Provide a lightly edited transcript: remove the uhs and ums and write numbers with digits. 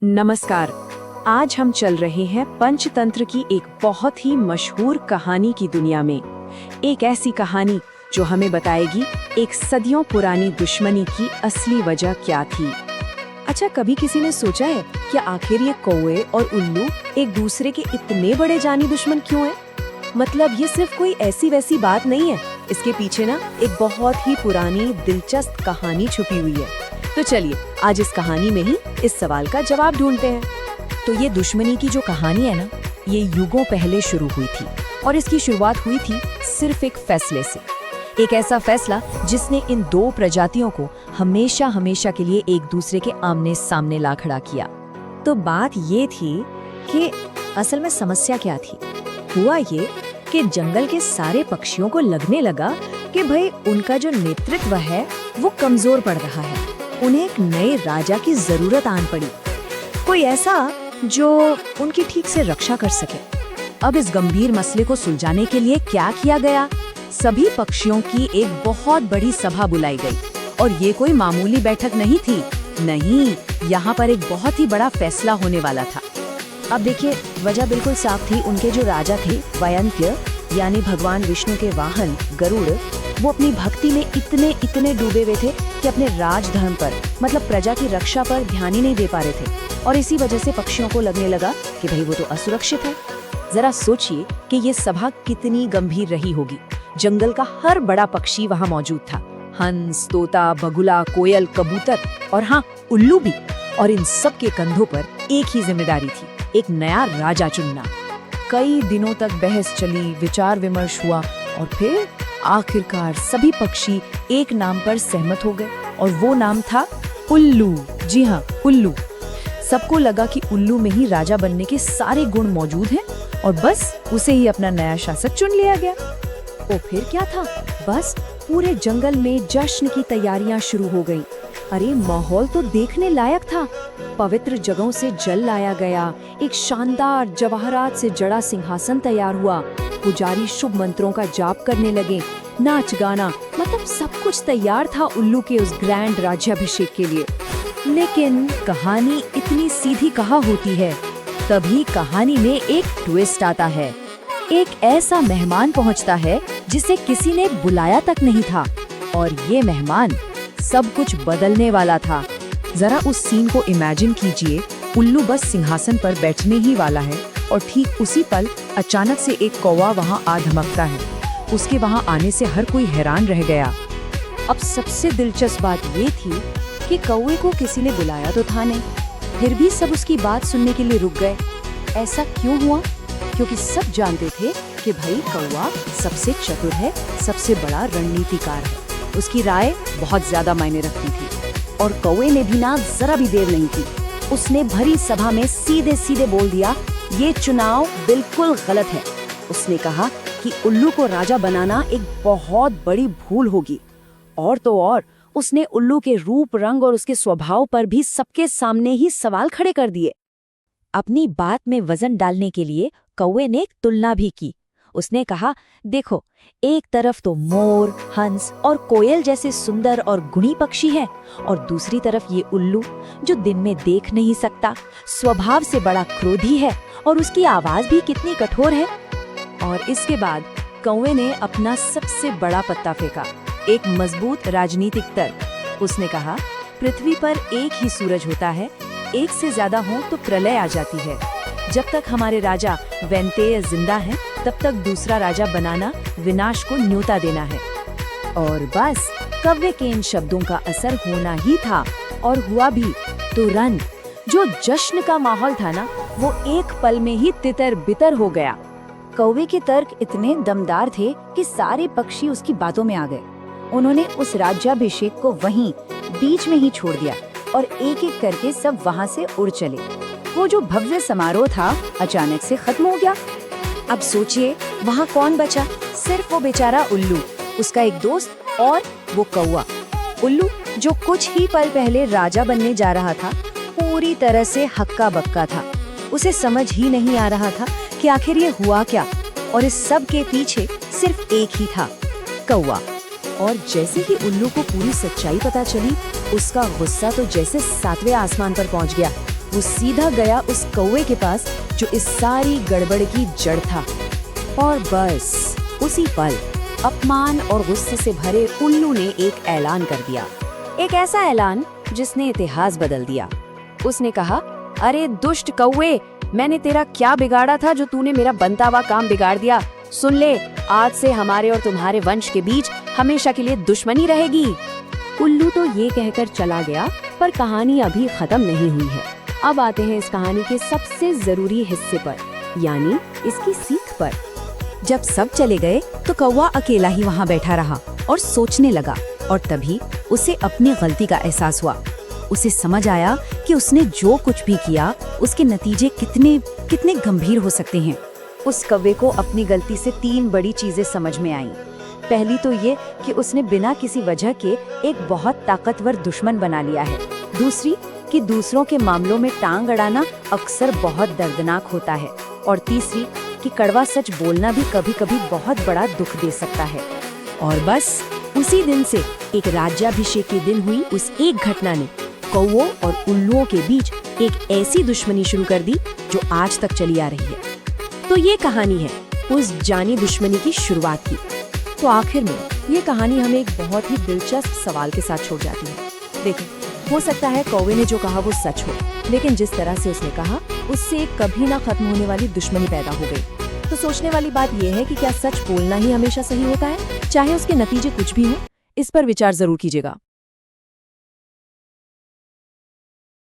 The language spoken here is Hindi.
नमस्कार। आज हम चल रहे हैं पंचतंत्र की एक बहुत ही मशहूर कहानी की दुनिया में। एक ऐसी कहानी जो हमें बताएगी एक सदियों पुरानी दुश्मनी की असली वजह क्या थी। अच्छा, कभी किसी ने सोचा है कि आखिर ये कौवे और उल्लू एक दूसरे के इतने बड़े जानी दुश्मन क्यों हैं? मतलब ये सिर्फ कोई ऐसी वैसी बात नहीं है, इसके पीछे ना एक बहुत ही पुरानी दिलचस्प कहानी छुपी हुई है। तो चलिए आज इस कहानी में ही इस सवाल का जवाब ढूंढते हैं। तो ये दुश्मनी की जो कहानी है ना, ये युगों पहले शुरू हुई थी और इसकी शुरुआत हुई थी सिर्फ एक फैसले से। एक ऐसा फैसला जिसने इन दो प्रजातियों को हमेशा हमेशा के लिए एक दूसरे के आमने सामने ला खड़ा किया। तो बात ये थी कि असल में समस्या क्या थी। हुआ ये कि जंगल के सारे पक्षियों को लगने लगा कि भाई उनका जो नेतृत्व है वो कमजोर पड़ रहा है। उन्हें एक नए राजा की जरूरत आन पड़ी, कोई ऐसा जो उनकी ठीक से रक्षा कर सके। अब इस गंभीर मसले को सुलझाने के लिए क्या किया गया? सभी पक्षियों की एक बहुत बड़ी सभा बुलाई गई और ये कोई मामूली बैठक नहीं थी। नहीं, यहाँ पर एक बहुत ही बड़ा फैसला होने वाला था। अब देखिए, वजह बिल्कुल साफ थी। उनके जो राजा थे वयंत्य, यानी भगवान विष्णु के वाहन गरुड़, वो अपनी भक्ति में इतने डूबे हुए थे कि अपने राजधर्म पर, मतलब प्रजा की रक्षा पर ध्यान ही नहीं दे पा रहे थे। और इसी वजह से पक्षियों को लगने लगा कि भाई वो तो असुरक्षित है। जरा सोचिए कि ये सभा कितनी गंभीर रही होगी। जंगल का हर बड़ा पक्षी वहाँ मौजूद था, हंस, तोता, बगुला, कोयल, कबूतर और हाँ, उल्लू भी। और इन सब के कंधों पर एक ही जिम्मेदारी थी, एक नया राजा चुनना। कई दिनों तक बहस चली, विचार विमर्श हुआ और फिर आखिरकार सभी पक्षी एक नाम पर सहमत हो गए और वो नाम था उल्लू। जी हाँ, उल्लू। सबको लगा कि उल्लू में ही राजा बनने के सारे गुण मौजूद हैं और बस उसे ही अपना नया शासक चुन लिया गया। और फिर क्या था, बस पूरे जंगल में जश्न की तैयारियां शुरू हो गईं। अरे माहौल तो देखने लायक था। पवित्र जगहों से जल लाया गया, एक शानदार जवाहरात से जड़ा सिंहासन तैयार हुआ, पुजारी शुभ मंत्रों का जाप करने लगे, नाच गाना, मतलब सब कुछ तैयार था उल्लू के उस ग्रैंड राज्याभिषेक के लिए। लेकिन कहानी इतनी सीधी कहाँ होती है। तभी कहानी में एक ट्विस्ट आता है। एक ऐसा मेहमान पहुंचता है जिसे किसी ने बुलाया तक नहीं था और ये मेहमान सब कुछ बदलने वाला था। जरा उस सीन को इमेजिन कीजिए। उल्लू बस सिंहासन पर बैठने ही वाला है और ठीक उसी पल अचानक से एक कौवा वहाँ आ धमकता है। उसके वहाँ आने से हर कोई हैरान रह गया। अब सबसे दिलचस्प बात ये थी कि कौवे को किसी ने बुलाया तो था नहीं, फिर भी सब उसकी बात सुनने के लिए रुक गए। ऐसा क्यों हुआ? क्योंकि सब जानते थे कि भाई कौवा सबसे चतुर है, सबसे बड़ा रणनीतिकार है। उसकी राय बहुत ज्यादा मायने रखती थी और कौवे ने भी ना जरा भी देर नहीं की। उसने भरी सभा में सीधे सीधे बोल दिया, ये चुनाव बिल्कुल गलत है। उसने कहा कि उल्लू को राजा बनाना एक बहुत बड़ी भूल होगी। और तो और उसने उल्लू के रूप, रंग और उसके स्वभाव पर भी सबके सामने ही सवाल खड़े कर दिए। अपनी बात में वजन डालने के लिए कौवे ने एक तुलना भी की। उसने कहा, देखो, एक तरफ तो मोर, हंस और कोयल जैसे सुंदर और गुणी पक्षी हैं और दूसरी तरफ ये उल्लू जो दिन में देख नहीं सकता, स्वभाव से बड़ा क्रोधी है और उसकी आवाज भी कितनी कठोर है। और इसके बाद कौवे ने अपना सबसे बड़ा पत्ता फेंका, एक मजबूत राजनीतिक तर्क। उसने कहा, पृथ्वी पर एक ही सूरज होता है, एक से ज्यादा हो तो प्रलय आ जाती है। जब तक हमारे राजा वैंतेय जिंदा हैं, तब तक दूसरा राजा बनाना विनाश को न्योता देना है। और बस कौवे के इन शब्दों का असर होना ही था और हुआ भी। तुरंत जो जश्न का माहौल था ना, वो एक पल में ही तितर बितर हो गया। कौवे के तर्क इतने दमदार थे कि सारे पक्षी उसकी बातों में आ गए। उन्होंने उस राज्याभिषेक को वहीं बीच में ही छोड़ दिया और एक एक करके सब वहाँ से उड़ चले। वो जो भव्य समारोह था अचानक से खत्म हो गया। अब सोचिए, वहाँ कौन बचा? सिर्फ वो बेचारा उल्लू, उसका एक दोस्त और वो कौवा। उल्लू जो कुछ ही पल पहले राजा बनने जा रहा था, पूरी तरह से हक्का बक्का था। उसे समझ ही नहीं आ रहा था कि आखिर ये हुआ क्या। और इस सब के पीछे सिर्फ एक ही था, कौवा। और जैसे ही उल्लू को पूरी सच्चाई पता चली, उसका गुस्सा तो जैसे 7वें आसमान पर पहुंच गया। वो सीधा गया उस कौवे के पास जो इस सारी गड़बड़ की जड़ था। और बस उसी पल अपमान और गुस्से से भरे उल्लू ने एक ऐलान कर दिया, एक ऐसा ऐलान जिसने इतिहास बदल दिया। उसने कहा, अरे दुष्ट कौवे, मैंने तेरा क्या बिगाड़ा था जो तूने मेरा बनता हुआ काम बिगाड़ दिया। सुन ले, आज से हमारे और तुम्हारे वंश के बीच हमेशा के लिए दुश्मनी रहेगी। उल्लू तो ये कहकर चला गया, पर कहानी अभी खत्म नहीं हुई है। अब आते हैं इस कहानी के सबसे जरूरी हिस्से पर, यानी इसकी सीख पर। जब सब चले गए तो कौवा अकेला ही वहाँ बैठा रहा और सोचने लगा, और तभी उसे अपनी गलती का एहसास हुआ। उसे समझ आया कि उसने जो कुछ भी किया उसके नतीजे कितने कितने गंभीर हो सकते हैं। उस कौवे को अपनी गलती से 3 बड़ी चीजें समझ में आईं। पहली तो ये कि उसने बिना किसी वजह के एक बहुत ताकतवर दुश्मन बना लिया है। दूसरी कि दूसरों के मामलों में टांग अड़ाना अक्सर बहुत दर्दनाक होता है। और तीसरी कि कड़वा सच बोलना भी कभी-कभी बहुत बड़ा दुख दे सकता है। और बस उसी दिन से एक राज्याभिषेक के दिन हुई उस एक घटना ने कौवों और उल्लुओं के बीच एक ऐसी दुश्मनी शुरू कर दी जो आज तक चली आ रही है। तो ये कहानी है उस जानी दुश्मनी की शुरुआत की। तो आखिर में ये कहानी हमें एक बहुत ही दिलचस्प सवाल के साथ छोड़ जाती है। देखिए, हो सकता है कौवे ने जो कहा वो सच हो, लेकिन जिस तरह से उसने कहा उससे एक कभी ना खत्म होने वाली दुश्मनी पैदा हो गई। तो सोचने वाली बात यह है कि क्या सच बोलना ही हमेशा सही होता है, चाहे उसके नतीजे कुछ भी हो? इस पर विचार जरूर कीजिएगा।